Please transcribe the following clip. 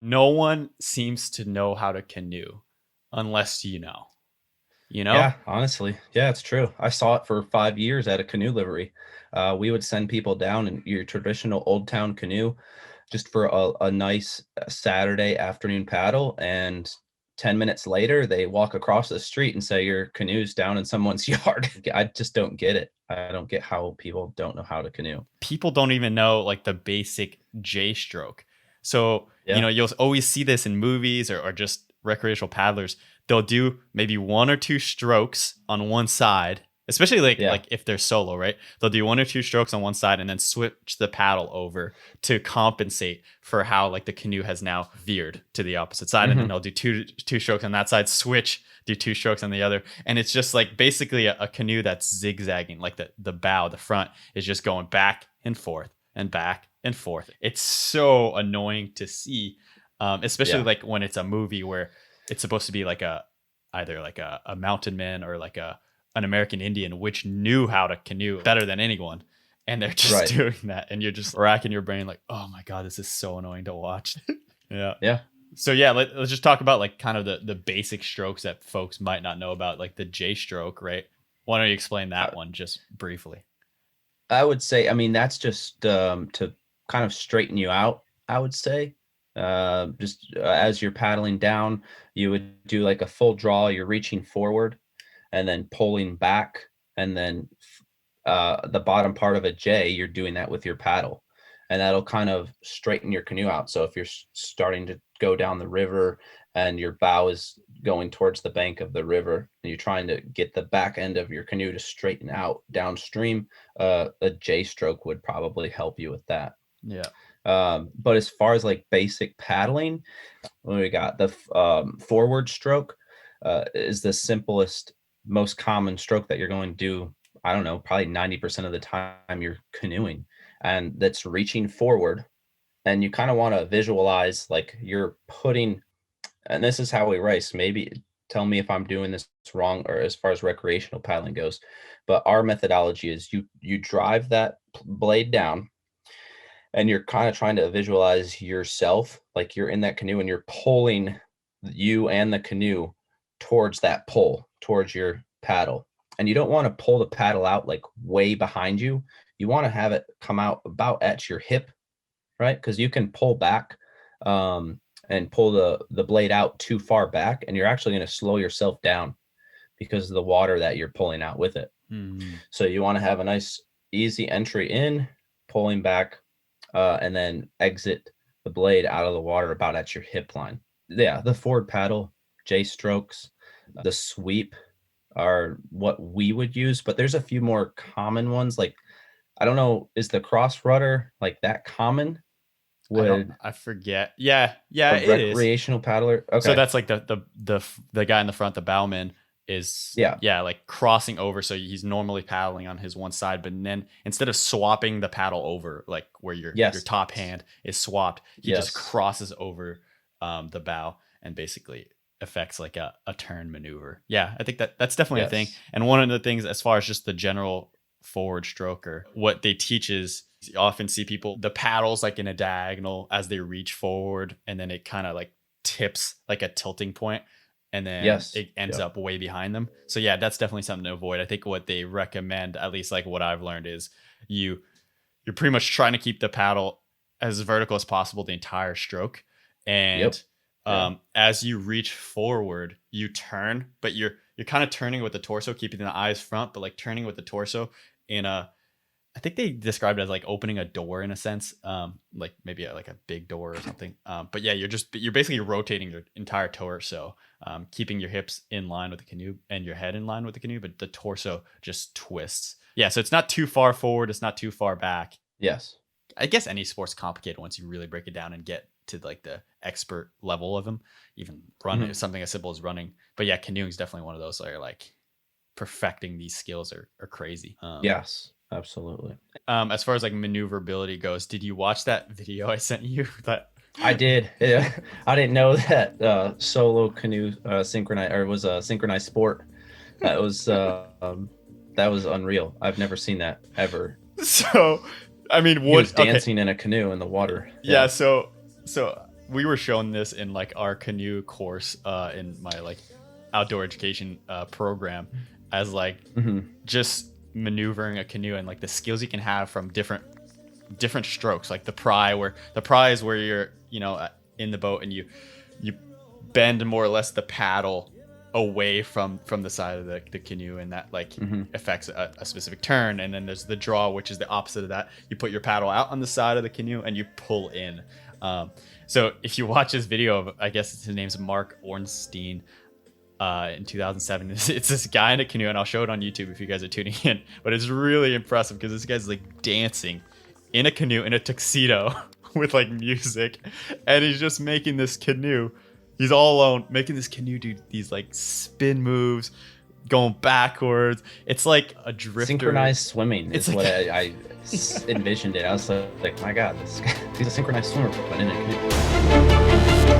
No one seems to know how to canoe unless you know. You know? Yeah, honestly. Yeah, it's true. I saw it for 5 years at a canoe livery. We would send people down in your traditional old town canoe just for a nice Saturday afternoon paddle. And 10 minutes later, they walk across the street and say your canoe's down in someone's yard. I just don't get it. I don't get how people don't know how to canoe. People don't even know like the basic J stroke. So, Yeah. you'll always see this in movies or just recreational paddlers. They'll do maybe one or two strokes on one side, especially Yeah. like if they're solo, right? They'll do one or two strokes on one side and then switch the paddle over to compensate for how like the canoe has now veered to the opposite side. And then Hmm. they'll do two strokes on that side, switch, do two strokes on the other. And it's just like basically a canoe that's zigzagging, like the bow, the front is just going back and forth and back and forth. It's so annoying to see, especially Yeah. like when it's a movie where it's supposed to be like either like a mountain man or like an American Indian, which knew how to canoe better than anyone. And they're just Right. doing that. And you're just racking your brain like, oh my God, this is so annoying to watch. Yeah. Yeah. So yeah, let's just talk about like kind of the basic strokes that folks might not know about, like the J stroke, right? Why don't you explain that one just briefly? I would say, I mean, that's just to kind of straighten you out, I would say. Just as you're paddling down, you would do like a full draw. You're reaching forward and then pulling back. And then the bottom part of a J, you're doing that with your paddle. And that'll kind of straighten your canoe out. So if you're starting to go down the river and your bow is going towards the bank of the river and you're trying to get the back end of your canoe to straighten out downstream, a J stroke would probably help you with that. Yeah. But as far as like basic paddling, what we got, the forward stroke is the simplest, most common stroke that you're going to do. I don't know, probably 90% of the time you're canoeing, and that's reaching forward. And you kind of want to visualize like you're putting, and this is how we race. Maybe tell me if I'm doing this wrong or as far as recreational paddling goes. But our methodology is you drive that blade down and you're kind of trying to visualize yourself like you're in that canoe and you're pulling you and the canoe towards that pull, towards your paddle. And you don't want to pull the paddle out like way behind you. You want to have it come out about at your hip, right? Because you can pull back and pull the blade out too far back, and you're actually going to slow yourself down because of the water that you're pulling out with it. Hmm. So you want to have a nice easy entry in, pulling back, and then exit the blade out of the water about at your hip line. Yeah, the forward paddle, J strokes, the sweep are what we would use, but there's a few more common ones. Like, I don't know, is the cross rudder like that common? Would I forget. Yeah, yeah, a it is. recreational paddler? So Okay. that's like the guy in the front, the bowman is, Yeah. yeah, like crossing over. So he's normally paddling on his one side, but then instead of swapping the paddle over, like where your Yes. top hand is swapped, he just Yes. crosses over the bow and basically affects like a turn maneuver. Yeah, I think that's definitely a thing. Yes. And one of the things as far as just the general forward stroker, what they teach is you often see people the paddles like in a diagonal as they reach forward, and then it kind of like tips like a tilting point, and then Yes. it ends Yep. up way behind them. So yeah, that's definitely something to avoid. I think what they recommend, at least like what I've learned, is you you're pretty much trying to keep the paddle as vertical as possible the entire stroke, Yep. and Yeah. as you reach forward, you turn, but you're kind of turning with the torso, keeping the eyes front, but like turning with the torso in a, I think they described it as like opening a door in a sense, like maybe like a big door or something. But yeah, you're basically rotating your entire torso, keeping your hips in line with the canoe and your head in line with the canoe, but the torso just twists. Yeah, so it's not too far forward, it's not too far back. Yes. I guess any sport's complicated once you really break it down and get to like the expert level of them. Even run Mhm. something as simple as running. But yeah, canoeing is definitely one of those that are like perfecting these skills are crazy. Yes. Absolutely. As far as like maneuverability goes, did you watch that video I sent you? That I did. Yeah. I didn't know that solo canoe synchronized or was a synchronized sport. That was that was unreal. I've never seen that ever. so I mean, He was what? Okay, dancing in a canoe in the water. yeah. Yeah. So we were shown this in like our canoe course in my like outdoor education program as like just maneuvering a canoe and like the skills you can have from different strokes, like the pry is where you're, you know, in the boat and you bend more or less the paddle away from the side of the canoe, and that like affects a specific turn. And then there's the draw, which is the opposite of that. You put your paddle out on the side of the canoe and you pull in. So if you watch this video of, I guess his name's Mark Ornstein, in 2007, it's this guy in a canoe, and I'll show it on YouTube if you guys are tuning in, but it's really impressive because this guy's like dancing in a canoe in a tuxedo with like music, and he's just making this canoe. He's all alone making this canoe do these like spin moves, going backwards. It's like a drifter. Synchronized swimming is like, what I envisioned it. I was like, my God, he's a synchronized swimmer, but in a canoe.